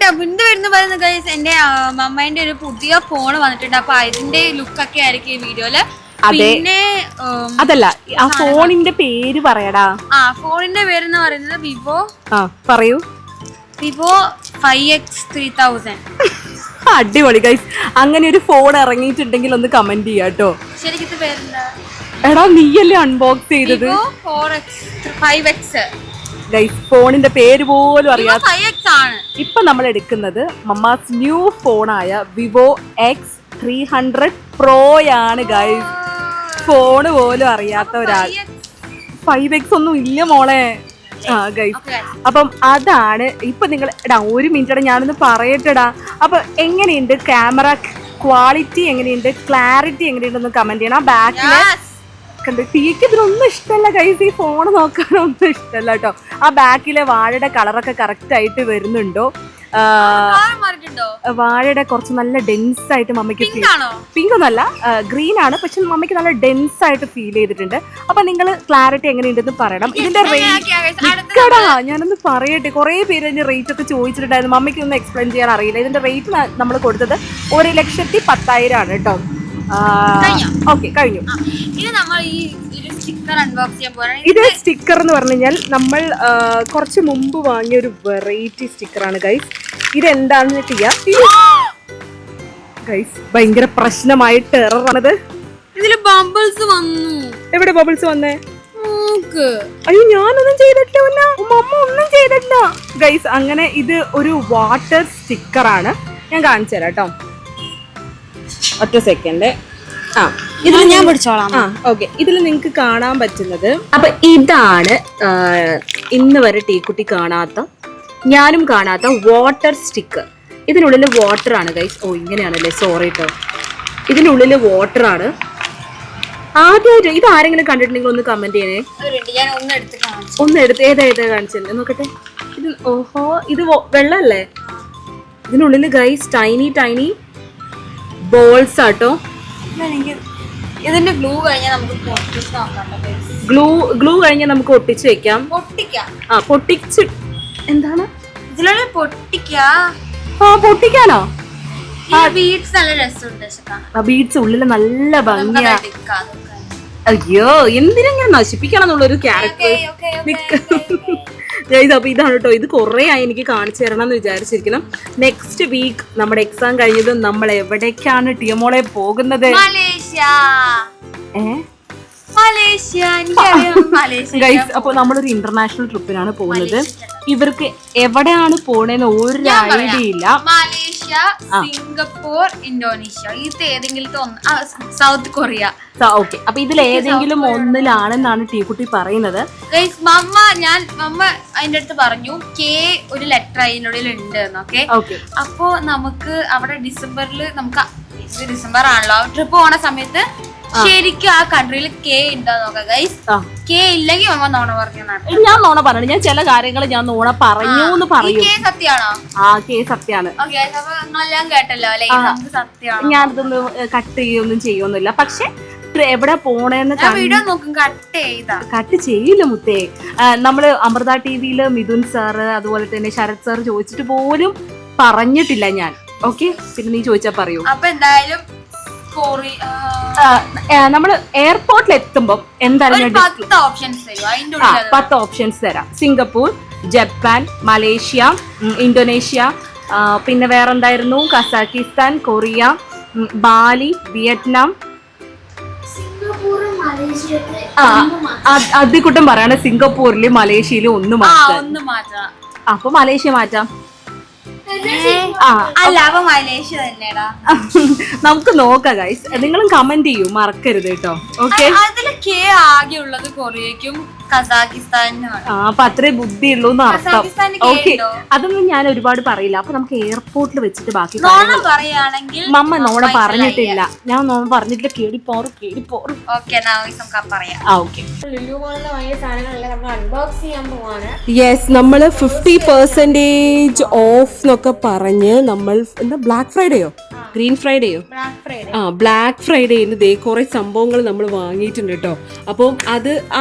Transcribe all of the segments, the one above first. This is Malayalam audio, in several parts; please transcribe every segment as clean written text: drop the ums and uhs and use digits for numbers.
എന്ത് വരുന്ന പറയുന്ന ഗൈസ് എന്റെ മമ്മേന്റെ ഒരു പുതിയ ഫോൺ വന്നിട്ടുണ്ട്. അപ്പൊ അതിന്റെ ലുക്ക് ഒക്കെ ആയിരിക്കും ഈ വീഡിയോയില്. പിന്നെ അതല്ല, ആ ഫോണിന്റെ പേര് പറയടാ. ഫോണിന്റെ പേരെന്ന് പറയുന്നത് വിവോ. പറയൂ. Vivo 5X3000. അടിപൊളി ഗൈസ്. അങ്ങനെ ഒരു ഫോൺ ഇറങ്ങിയിട്ടുണ്ടെങ്കിൽ ഒന്ന് കമന്റ് ചെയ്യാട്ടോ. ശരിക്കും ഇത് പേരെന്താ? എടാ നീയല്ലേ അൺബോക്സ് ചെയ്തത്? 5X ഗൈസ് ഫോണിന്റെ പേര് പോലും അറിയാം. 5X ആണ്. ഇപ്പൊ നമ്മൾ എടുക്കുന്നത് മമ്മാസ് ന്യൂ ഫോണായ വിവോ X300 Pro ആണ് ഗൈസ്. ഫോണ് പോലും അറിയാത്ത ഒരാൾ. 5X ഒന്നും ഇല്ല മോളെ. ഗൈസ് അപ്പം അതാണ് ഇപ്പൊ നിങ്ങൾ. എടാ ഒരു മിനിറ്റ് ഞാനൊന്ന് പറയട്ടെടാ. അപ്പൊ എങ്ങനെയുണ്ട് ക്യാമറ ക്വാളിറ്റി, എങ്ങനെയുണ്ട് ക്ലാരിറ്റി, എങ്ങനെയുണ്ടെന്ന് കമന്റ് ചെയ്യണം. ബാക്കില് കണ്ട് ടീക്ക് ഇതിനൊന്നും ഇഷ്ടമല്ല ഗൈസ്. ഈ ഫോൺ നോക്കാനൊന്നും ഇഷ്ടമല്ല കേട്ടോ. ആ ബാക്കിലെ വാഴയുടെ കളറൊക്കെ കറക്റ്റ് ആയിട്ട് വരുന്നുണ്ടോ? വാഴയുടെ കുറച്ച് നല്ല ഡെൻസ് ആയിട്ട് മമ്മയ്ക്ക് പിങ്ക് ഒന്നല്ല, ഗ്രീൻ ആണ്. പക്ഷെ മമ്മയ്ക്ക് നല്ല ഡെൻസ് ആയിട്ട് ഫീൽ ചെയ്തിട്ടുണ്ട്. അപ്പൊ നിങ്ങൾ ക്ലാരിറ്റി എങ്ങനെയുണ്ടെന്ന് പറയണം. ഇതിന്റെ റേറ്റ് ഞാനൊന്ന് പറയട്ടെ. കുറെ പേര് അതിന്റെ റേറ്റ് ഒക്കെ ചോദിച്ചിട്ടുണ്ടായിരുന്നു. മമ്മയ്ക്ക് ഒന്നും എക്സ്പ്ലെയിൻ ചെയ്യാൻ അറിയില്ല. ഇതിന്റെ റേറ്റ് നമ്മൾ കൊടുത്തത് 1,10,000 ആണ് കേട്ടോ. ഓക്കെ കഴിഞ്ഞു. ഇത് സ്റ്റിക്കർ എന്ന് പറഞ്ഞു കഴിഞ്ഞാൽ നമ്മൾ കുറച്ച് മുമ്പ് വാങ്ങിയ ഒരു വെറൈറ്റി സ്റ്റിക്കറാണ് ഗൈസ്. ഇതെന്താണെന്ന് ചെയ്യാം ഗൈസ്. ഭയങ്കര പ്രശ്നമായി ടെററാണിത്. ഇതില് ബബിൾസ് വന്നു. എവിടെ ബബിൾസ് വന്നേ? അയ്യോ ഞാനൊന്നും ചെയ്തിട്ടില്ല, മമ്മ ഒന്നും ചെയ്തിട്ടില്ല ഗൈസ്. അങ്ങനെ ഇത് ഒരു വാട്ടർ സ്റ്റിക്കറാണ്. ഞാൻ കാണിച്ചു തരാം കേട്ടോ. ഒറ്റ സെക്കൻഡ്. ഇതിൽ ഞാൻ പിടിച്ചോളാം. ഓക്കെ, ഇതിൽ നിങ്ങൾക്ക് കാണാൻ പറ്റുന്നത് അപ്പൊ ഇതാണ് ഇന്ന് വരെ ടീക്കുട്ടി കാണാത്ത, ഞാനും കാണാത്ത വാട്ടർ സ്റ്റിക്കർ. ഇതിനുള്ളിൽ വാട്ടർ ആണ് ഗൈസ്. ഇങ്ങനെയാണല്ലേ, സോറി കേട്ടോ. ഇതിനുള്ളിൽ വാട്ടർ ആണ്. ആദ്യമായിട്ട് ഇത് ആരെങ്കിലും കണ്ടിട്ടുണ്ടെങ്കിൽ ഒന്ന് കമന്റ് ചെയ്യണേ. ഒന്ന് എടുത്ത് ഏതാ കാണിച്ചല്ലേ നോക്കട്ടെ. ഇത് ഇത് വെള്ളല്ലേ? ഇതിനുള്ളിൽ ഗൈസ് ടൈനി ടൈനി ബോൾസ് ആട്ടോ. ഇതിന്റെ ഗ്ലൂ കഴിഞ്ഞാൽ നമുക്ക് ഒട്ടിച്ച് വെക്കാം. പൊട്ടിച്ച് എന്താണ് പൊട്ടിക്കാനോ? ബീഡ്സ് നല്ല രസമുണ്ട്. ബീഡ്സ് ഉള്ളില് നല്ല ഭംഗിയാ. അയ്യോ എന്തിനെങ്ങനെ നശിപ്പിക്കണം എന്നുള്ളൊരു ക്യാരക്ടർ. അപ്പൊ ഇതാണ് കേട്ടോ. ഇത് കുറെ ആയി എനിക്ക് കാണിച്ചു തരണം എന്ന് വിചാരിച്ചിരിക്കണം. നെക്സ്റ്റ് വീക്ക് നമ്മുടെ എക്സാം കഴിഞ്ഞതും നമ്മൾ എവിടേക്കാണ് ടിയമോളെ പോകുന്നത്? ഗൈസ് അപ്പൊ നമ്മളൊരു ഇന്റർനാഷണൽ ട്രിപ്പിനാണ് പോകുന്നത്. ഇവർക്ക് എവിടെയാണ് പോണേന്ന് ഒരു ഐഡിയ ഇല്ല. മലേഷ്യ, സിംഗപ്പൂർ, ഇന്തോനേഷ്യ, ഇത് ഏതെങ്കിലും സൗത്ത് കൊറിയ. ഓക്കെ, അപ്പൊ ഇതിൽ ഏതെങ്കിലും ഒന്നിലാണെന്നാണ് ടീക്കുട്ടി പറയുന്നത്. മമ്മ അതിന്റെ അടുത്ത് പറഞ്ഞു ഒരു ലെറ്റർ അതിനുള്ളിൽ ഉണ്ട് എന്നൊക്കെ. അപ്പൊ നമുക്ക് അവിടെ ഡിസംബറിൽ ഡിസംബർ ആണല്ലോ ട്രിപ്പ് പോണ സമയത്ത് ശരിക്കും ആ കൺട്രിയിൽ ഉണ്ടോ നോക്കാം ഗൈസ്. ഇല്ലെങ്കിൽ മമ്മ നോണ പറഞ്ഞു. ഞാൻ നോണ പറഞ്ഞു. ഞാൻ ചില കാര്യങ്ങൾ ഞാൻ നോണ പറഞ്ഞു എന്ന് പറയും. സത്യമാണോ? സത്യാണ്. കേട്ടല്ലോ അല്ലെ? ഞാനിതൊന്നും കട്ട് ചെയ്യൊന്നും ചെയ്യൊന്നുമില്ല. പക്ഷെ എവിടെ പോണേന്ന് കട്ട് ചെയ്യില്ല മുത്തേ. നമ്മള് അമൃത ടിവിയില് മിഥുൻ സാറ് അതുപോലെ തന്നെ ശരത് സാർ ചോദിച്ചിട്ട് പോലും പറഞ്ഞിട്ടില്ല ഞാൻ. ഓക്കെ, പിന്നെ നീ ചോദിച്ചാ പറയൂ. അപ്പൊ എന്തായാലും നമ്മള് എയർപോർട്ടിൽ എത്തുമ്പോ എന്തായാലും 10 ഓപ്ഷൻസ് തരാം. സിംഗപ്പൂർ, ജപ്പാൻ, മലേഷ്യ, ഇന്തോനേഷ്യ, പിന്നെ വേറെന്തായിരുന്നു? Kazakhstan, Korea, Bali, Vietnam. അതികൂട്ടം പറയാണ് സിംഗപ്പൂരിലും മലേഷ്യയിലും ഒന്ന് മാറ്റാം. അപ്പൊ മലേഷ്യ മാറ്റാം. നമുക്ക് നോക്കാം ഗൈസ്. നിങ്ങളും കമന്റ് ചെയ്യൂ, മറക്കരുത് കേട്ടോ. ഓക്കെ, ആകെ ഉള്ളത് കൊറിയക്കും കസാക്കിസ്ഥാനാണ്. അപ്പൊ അത്രേ ബുദ്ധിയുള്ളൂ എന്ന് അർത്ഥം. ഓക്കെ, അതൊന്നും ഞാൻ ഒരുപാട് പറയില്ല. അപ്പൊ നമുക്ക് എയർപോർട്ടിൽ വെച്ചിട്ട് ബാക്കി മമ്മ നോണ പറഞ്ഞിട്ടില്ല. ഞാൻ നോണ പറഞ്ഞിട്ടില്ല. കേടിപ്പോറും. യെസ്, നമ്മള് 50% ഓഫ് എന്നൊക്കെ പറഞ്ഞ് നമ്മൾ എന്താ ബ്ലാക്ക് ഫ്രൈഡേയോ ഗ്രീൻ ഫ്രൈഡേയോ ബ്ലാക്ക് ഫ്രൈഡേന്ന് ദേ കുറേ സംഭവങ്ങൾ നമ്മൾ വാങ്ങിയിട്ടുണ്ട് കേട്ടോ. അപ്പം അത്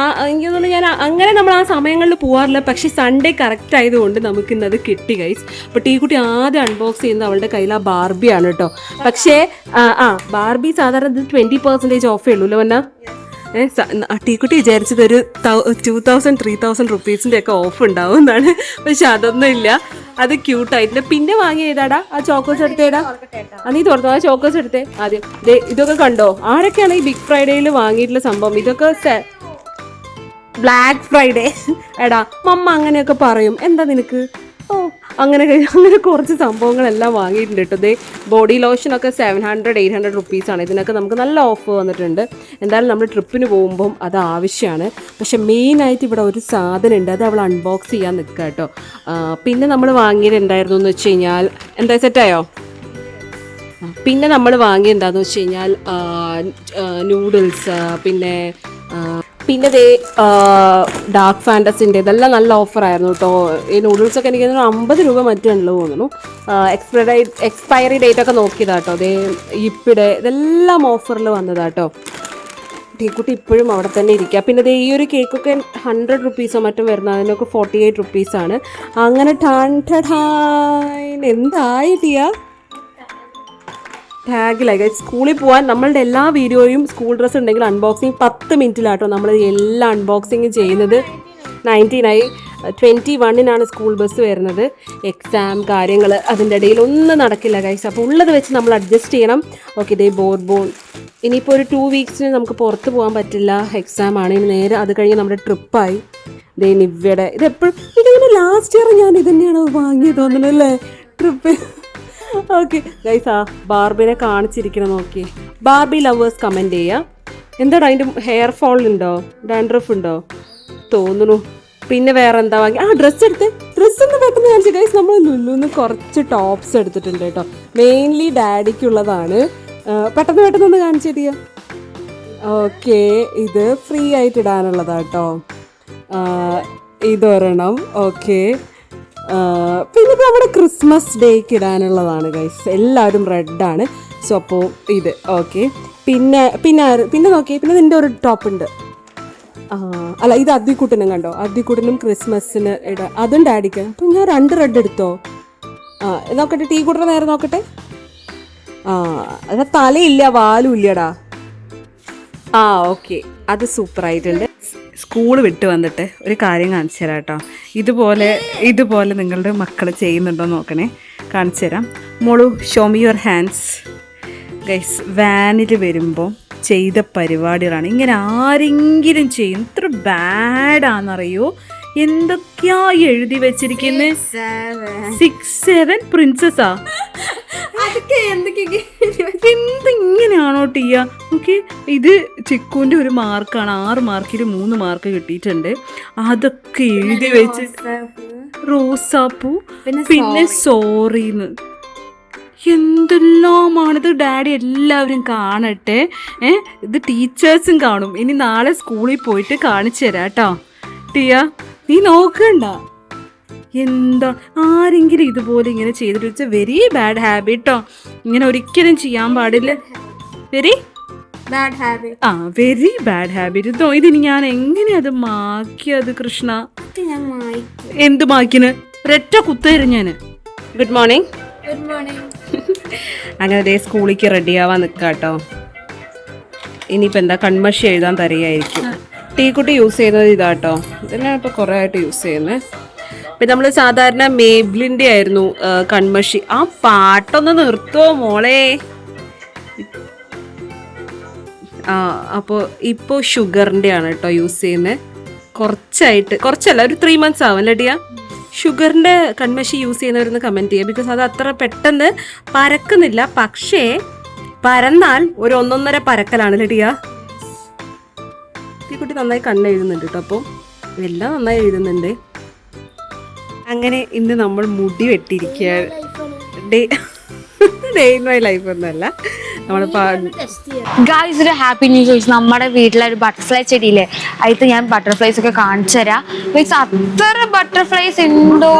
എനിക്ക് തോന്നുന്നു ഞാൻ അങ്ങനെ നമ്മൾ ആ സമയങ്ങളിൽ പോകാറില്ല, പക്ഷേ സൺഡേ കറക്റ്റ് ആയതുകൊണ്ട് നമുക്ക് ഇന്നത് കിട്ടി ഗൈസ്. അപ്പോൾ ടീക്കുട്ടി ആദ്യം അൺബോക്സ് ചെയ്യുന്നത് അവളുടെ കയ്യിൽ ആ ബാർബിയാണ് കേട്ടോ. പക്ഷേ ബാർബി സാധാരണ ഇത് 20% ഓഫേ ഉള്ളൂ അല്ലേ വന്ന? ടീക്കുട്ടി വിചാരിച്ചത് ഒരു 2000-3000 റുപ്പീസിൻ്റെ ഒക്കെ ഓഫ് ഉണ്ടാവും എന്നാണ്, പക്ഷെ അതൊന്നും ഇല്ല. അത് ക്യൂട്ടായിട്ടുണ്ട്. പിന്നെ വാങ്ങിയ ഏതാടാ ആ ചോക്കോസ് എടുത്തേടാ? നീ തുറന്നു ആ ചോക്കോസ് എടുത്തേ ആദ്യം. ഇതൊക്കെ കണ്ടോ? ആരൊക്കെയാണ് ഈ ബിഗ് ഫ്രൈഡേയിൽ വാങ്ങിയിട്ടുള്ള സംഭവം? ഇതൊക്കെ ബ്ലാക്ക് ഫ്രൈഡേ എടാ മമ്മ അങ്ങനെയൊക്കെ പറയും, എന്താ നിനക്ക്? അങ്ങനെ കുറച്ച് സംഭവങ്ങളെല്ലാം വാങ്ങിയിട്ടുണ്ട് കേട്ടോ. ദേ ബോഡി ലോഷനൊക്കെ 700-800 റുപ്പീസാണ്. ഇതിനൊക്കെ നമുക്ക് നല്ല ഓഫ് വന്നിട്ടുണ്ട്. എന്തായാലും നമ്മൾ ട്രിപ്പിന് പോകുമ്പം അത് ആവശ്യമാണ്. പക്ഷെ മെയിനായിട്ട് ഇവിടെ ഒരു സാധനം ഉണ്ട്, അത് അവൾ അൺബോക്സ് ചെയ്യാൻ നിൽക്കുക കേട്ടോ. പിന്നെ നമ്മൾ വാങ്ങിയിട്ടുണ്ടായിരുന്നു എന്ന് വെച്ച് കഴിഞ്ഞാൽ എന്താ സെറ്റായോ? പിന്നെ നമ്മൾ വാങ്ങിയത് എന്താണെന്ന് വെച്ച് കഴിഞ്ഞാൽ നൂഡിൽസ്, പിന്നെ ദേ ഡാർക്ക് ഫാൻറ്റസിൻ്റെ ഇതെല്ലാം നല്ല ഓഫറായിരുന്നു കേട്ടോ. ഈ നൂഡിൽസൊക്കെ എനിക്ക് 50 രൂപ മറ്റുണ്ടല്ലോ തോന്നുന്നു. എക്സ്പയറി ഡേറ്റ് ഒക്കെ നോക്കിയതാ കേട്ടോ. അതേ ഇപ്പിടെ ഇതെല്ലാം ഓഫറിൽ വന്നതാട്ടോ. ടീക്കുട്ടി ഇപ്പോഴും അവിടെ തന്നെ ഇരിക്കുക. പിന്നെ ദേ ഈ ഒരു കേക്കൊക്കെ 100 റുപ്പീസോ മറ്റും വരുന്നത്, അതിനൊക്കെ 48 റുപ്പീസാണ്. അങ്ങനെ എന്തായി ടിയാ ടാഗിലായി. സ്കൂളിൽ പോകാൻ നമ്മളുടെ എല്ലാ വീഡിയോയും സ്കൂൾ ഡ്രസ്സ് ഉണ്ടെങ്കിൽ അൺബോക്സിങ് 10 മിനിറ്റിലാട്ടോ നമ്മൾ എല്ലാ അൺബോക്സിങ്ങും ചെയ്യുന്നത്. 21 സ്കൂൾ ബസ് വരുന്നത്. എക്സാം കാര്യങ്ങൾ അതിൻ്റെ ഇടയിൽ ഒന്നും നടക്കില്ല ഗൈസ്. അപ്പോൾ ഉള്ളത് വെച്ച് നമ്മൾ അഡ്ജസ്റ്റ് ചെയ്യണം. ഓക്കെ ഇതേ ബോൺ ഇനിയിപ്പോൾ ഒരു 2 വീക്സിന് നമുക്ക് പുറത്ത് പോകാൻ പറ്റില്ല, എക്സാം ആണ്. ഇനി നേരെ അത് കഴിഞ്ഞ് നമ്മുടെ ട്രിപ്പായി. ദേ നിവ്യയുടെ ഇതെപ്പോഴും ഇതിങ്ങനെ ലാസ്റ്റ് ഇയർ ഞാൻ ഇത് തന്നെയാണ് വാങ്ങിയത് തോന്നുന്നു അല്ലേ ട്രിപ്പ്. ഓക്കെ ഗൈസ് ബാർബിനെ കാണിച്ചിരിക്കണം നോക്കി. ബാർബി ലവേഴ്സ് കമൻറ്റ് ചെയ്യുക. എന്താടാ അതിൻ്റെ ഹെയർ ഫോൾ ഉണ്ടോ, ഡാൻഡ്രഫ് ഉണ്ടോ തോന്നുന്നു. പിന്നെ വേറെ എന്താ വാങ്ങി? ഡ്രസ്സ് ഒന്ന് പെട്ടെന്ന് കാണിച്ചു ഗൈസ്. നമ്മൾ ലുലുന്ന് കുറച്ച് ടോപ്സ് എടുത്തിട്ടുണ്ട് കേട്ടോ. മെയിൻലി ഡാഡിക്കുള്ളതാണ്. പെട്ടെന്ന് ഒന്ന് കാണിച്ചു തരിക. ഓക്കെ ഇത് ഫ്രീ ആയിട്ട് ഇടാനുള്ളതാട്ടോ. ഇതൊരെണ്ണം. ഓക്കെ പിന്നെ ഇപ്പോൾ അവിടെ ക്രിസ്മസ് ഡേക്ക് ഇടാനുള്ളതാണ് ഗൈസ്. എല്ലാവരും റെഡാണ്. സോ അപ്പോൾ ഇത് ഓക്കെ. പിന്നെ നോക്കിയേ, പിന്നെ നിൻ്റെ ഒരു ടോപ്പ് ഉണ്ട്. അല്ല ഇത് അദ്ദിക്കുട്ടനും കണ്ടോ, അദ്ദിക്കുട്ടനും ക്രിസ്മസിന് ഇടാം. അതും ഡാഡിക്ക്. അപ്പം ഞാൻ 2 റെഡ് എടുത്തോ? നോക്കട്ടെ ടീ കൂട്ടർ നേരെ നോക്കട്ടെ. അത് തലയില്ല വാലും ഇല്ലടാ. ഓക്കെ അത് സൂപ്പറായിട്ടുണ്ട്. സ്കൂൾ വിട്ട് വന്നിട്ട് ഒരു കാര്യം കാണിച്ചു തരാം കേട്ടോ. ഇതുപോലെ നിങ്ങളുടെ മക്കൾ ചെയ്യുന്നുണ്ടോ നോക്കണേ, കാണിച്ചു തരാം. മോളു show me your hands. Guys വാനിൽ വരുമ്പോൾ ചെയ്ത പരിപാടികളാണ് ഇങ്ങനെ. ആരെങ്കിലും ചെയ്യും, ഇത്ര ബാഡാണെന്നറിയോ? എന്തൊക്കെയാ എഴുതി വെച്ചിരിക്കുന്നത്? 6-7 പ്രിൻസസാ. എന്തിങ്ങനെയാണോ ടീയ? ഓക്കെ ഇത് ചിക്കുവിൻ്റെ ഒരു മാർക്കാണ്. 6 മാർക്കിൽ 3 മാർക്ക് കിട്ടിയിട്ടുണ്ട്. അതൊക്കെ എഴുതി വെച്ച് റോസാപ്പൂ, പിന്നെ സോറിന്ന്. എന്തെല്ലാമാണിത്. ഡാഡി എല്ലാവരും കാണട്ടെ. ഇത് ടീച്ചേഴ്സും കാണും. ഇനി നാളെ സ്കൂളിൽ പോയിട്ട് കാണിച്ചു തരാം കേട്ടോ. ടിയ നീ നോക്കണ്ട. എന്താ ആരെങ്കിലും ഇതുപോലെ ഇങ്ങനെ ചെയ്തിട്ട് വെച്ചാൽ വെരി ബാഡ് ഹാബിറ്റോ. ഇങ്ങനെ ഒരിക്കലും ചെയ്യാൻ പാടില്ല. Very bad habit. ഇതിന് ഞാൻ എങ്ങനെയാ അത് മാക്കിയത് കൃഷ്ണ? എന്ത് മാക്കിന്? ഒരൊറ്റ കുത്തരും ഞാൻ. Good morning. അങ്ങനെ അതേ സ്കൂളിലേക്ക് റെഡിയാവാൻ നിൽക്കാം കേട്ടോ. ഇനിയിപ്പോൾ എന്താ കൺമഷി എഴുതാൻ തരികയായിരിക്കും. ടീക്കുട്ടി യൂസ് ചെയ്യുന്നത് ഇതാട്ടോ. ഇതന്നെയാണ് ഇപ്പോൾ കുറേ ആയിട്ട് യൂസ് ചെയ്യുന്നത്. പിന്നെ നമ്മൾ സാധാരണ മേബ്ലിൻ്റെ ആയിരുന്നു കൺമഷി. ആ പാട്ടൊന്ന് നിർത്തുമോ മോളെ? അപ്പോൾ ഇപ്പോൾ ഷുഗറിൻ്റെ ആണ് കേട്ടോ യൂസ് ചെയ്യുന്നത്. കുറച്ചല്ല ഒരു 3 months ആവും അല്ലേ ടിയ? ഷുഗറിൻ്റെ കൺമഷി യൂസ് ചെയ്യുന്നവരൊന്ന് കമൻറ്റ് ചെയ്യുക. ബിക്കോസ് അത് അത്ര പെട്ടെന്ന് പരക്കുന്നില്ല, പക്ഷേ പരന്നാൽ ഒരു 1.5 പരക്കലാണ് ടിയ. ഈ കുട്ടി നന്നായി കണ്ണെഴുതുന്നുണ്ട് കേട്ടോ. അപ്പോൾ എല്ലാം നന്നായി എഴുതുന്നുണ്ട്. അങ്ങനെ ഇന്ന് നമ്മൾ മുടി വെട്ടിയിരിക്കുക. ഡേ ഇൻ മൈ ലൈഫ് ഒന്നുമല്ല. നമ്മളിപ്പോ ഗായ്സ് ഒരു ഹാപ്പി ന്യൂസ്, നമ്മുടെ വീട്ടിലെ ഒരു ബട്ടർഫ്ലൈ ചെടിയില്ലേ, അതിൽ ഞാൻ ബട്ടർഫ്ലൈസ് ഒക്കെ കാണിച്ചു തരാം. മീൻസ് അത്ര ബട്ടർഫ്ലൈസ് ഉണ്ടോ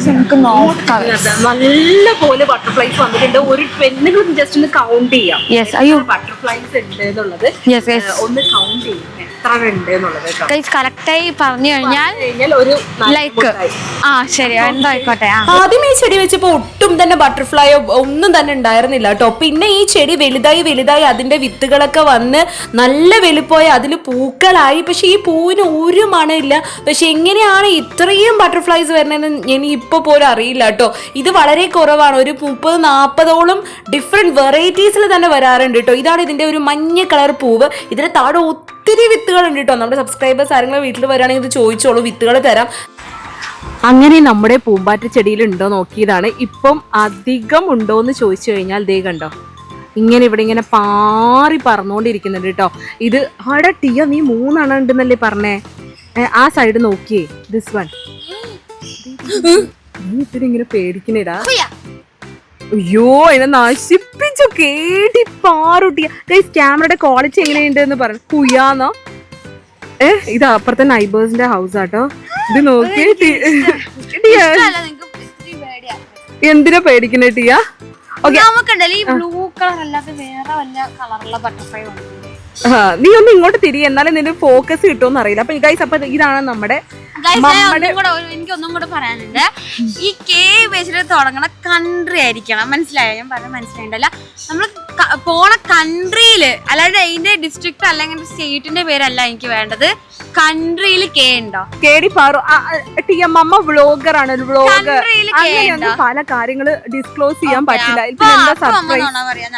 നമുക്ക് നോക്കാം. നല്ല പോലെ ബട്ടർഫ്ലൈസ് വന്നിട്ടുണ്ട്. ഒരു പെണ്ണുകൾ ജസ്റ്റ് ഒന്ന് കൗണ്ട് ചെയ്യാം. യെസ്, അയ്യോ ബട്ടർഫ്ലൈസ് ഉണ്ട് എന്നുള്ളത് യെസ് യെസ് ഒന്ന് കൗണ്ട് ചെയ്യാം എത്ര ഉണ്ട് എന്നുള്ളത്. ഗൈസ് കറക്റ്റായി പറഞ്ഞു കഴിഞ്ഞാൽ ഒരു ലൈക്ക് ആ ശരി എന്തായിക്കോട്ടെ. ആദ്യം ഈ ചെടി വെച്ചപ്പോ ഒട്ടും തന്നെ ബട്ടർഫ്ലൈയോ ഒന്നും തന്നെ ഉണ്ടായിരുന്നില്ല കേട്ടോ. പിന്നെ ഈ ചെടി വലുതായി വലുതായി അതിന്റെ വിത്തുകളൊക്കെ വന്ന് നല്ല വലുപ്പമായി അതിൽ പൂക്കളായി. പക്ഷെ ഈ പൂവിന് ഒരു മണമില്ല. പക്ഷെ എങ്ങനെയാണ് ഇത്രയും ബട്ടർഫ്ലൈസ് വരുന്നതെന്ന് എനിക്ക് ഇപ്പൊ പോലും അറിയില്ല കേട്ടോ. ഇത് വളരെ കുറവാണ്. ഒരു 30-40ഓളം ഡിഫറെന്റ് വെറൈറ്റീസിൽ തന്നെ വരാറുണ്ട് കേട്ടോ. ഇതാണ് ഇതിന്റെ ഒരു മഞ്ഞ കളർ പൂവ്. ഇതിന് താഴെ ഒത്തിരി വിത്തുകളുണ്ട് കേട്ടോ. നമ്മുടെ സബ്സ്ക്രൈബേഴ്സ് ആരെങ്കിലും വീട്ടിൽ വരാണെങ്കിൽ ഇത് ചോദിച്ചോളൂ, വിത്തുകൾ തരാം. അങ്ങനെ നമ്മുടെ പൂമ്പാറ്റ ചെടിയിൽ ഉണ്ടോ നോക്കിയതാണ്. ഇപ്പം അധികം ഉണ്ടോ എന്ന് ചോദിച്ചു കഴിഞ്ഞാൽ ദേ കണ്ടോ, ഇങ്ങനെ ഇവിടെ ഇങ്ങനെ പാറി പറന്നുകൊണ്ടിരിക്കുന്നുണ്ട് കേട്ടോ. ഇത് അവിടെ ടിയ നീ 3 ഉണ്ടെന്നല്ലേ പറഞ്ഞേ. ആ സൈഡ് നോക്കിയേ, ദിസ് വൺ. നീ ഇത്തിരി ഇങ്ങനെ പേടിക്കണേടാ. അയ്യോ എന്നെ നശിപ്പിച്ചു, കേട്ടി പാറുട്ടിയ. ക്യാമറയുടെ ക്വാളിറ്റി എങ്ങനെയുണ്ട് എന്ന് പറഞ്ഞു. കുയാന്നോ ഇത് അപ്പുറത്തെ നൈബേഴ്സിന്റെ ഹൗസ് ആട്ടോ. ഇത് നോക്കി എന്തിനാ പേടിക്കണേ ടിയ? നമുക്കുണ്ടല്ലോ ഈ ബ്ലൂ കളർ അല്ലാതെ വേറെ വല്ല കളറുള്ള ബട്ടർഫ്ലൈ ഉണ്ട്. നീ ഒന്ന് ഇങ്ങോട്ട് തിരി, എന്നാലും നിന്റെ ഫോക്കസ് കിട്ടുമെന്ന് അറിയില്ല. അപ്പൊ ഗൈസ് അപ്പൊ ഇതാണ് നമ്മുടെ എനിക്കൊന്നും കൂടെ പറയാനുണ്ട്. ഈ കെ വെച്ചിട്ട് തുടങ്ങണ കൺട്രി ആയിരിക്കണം. മനസ്സിലായോ? ഞാൻ പറഞ്ഞ മനസ്സിലായിട്ടല്ല. നമ്മൾ പോണ കൺട്രിയില് അല്ലാതെ അതിന്റെ ഡിസ്ട്രിക്ട് അല്ലെങ്കിൽ സ്റ്റേറ്റിന്റെ പേരല്ല എനിക്ക് വേണ്ടത്. കൺട്രിയിൽ കെ ഉണ്ടോ? കേടി പാറു മമ്മ വ്ളോഗർ ആണ്. വ്ളോഗർ അങ്ങനെയൊന്നും പല കാര്യങ്ങള് ഡിസ്ക്ലോസ് ചെയ്യാൻ പറ്റില്ല.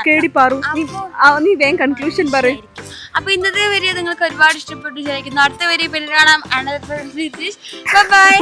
കേടി പാറു നീ വേഗം കൺക്ലൂഷൻ പറയും. അപ്പൊ ഇന്നത്തെ വരെ നിങ്ങൾക്ക് ഒരുപാട് ഇഷ്ടപ്പെട്ടു വിചാരിക്കുന്നു. അടുത്ത വരെ പിന്നെ കാണാം. ബൈ.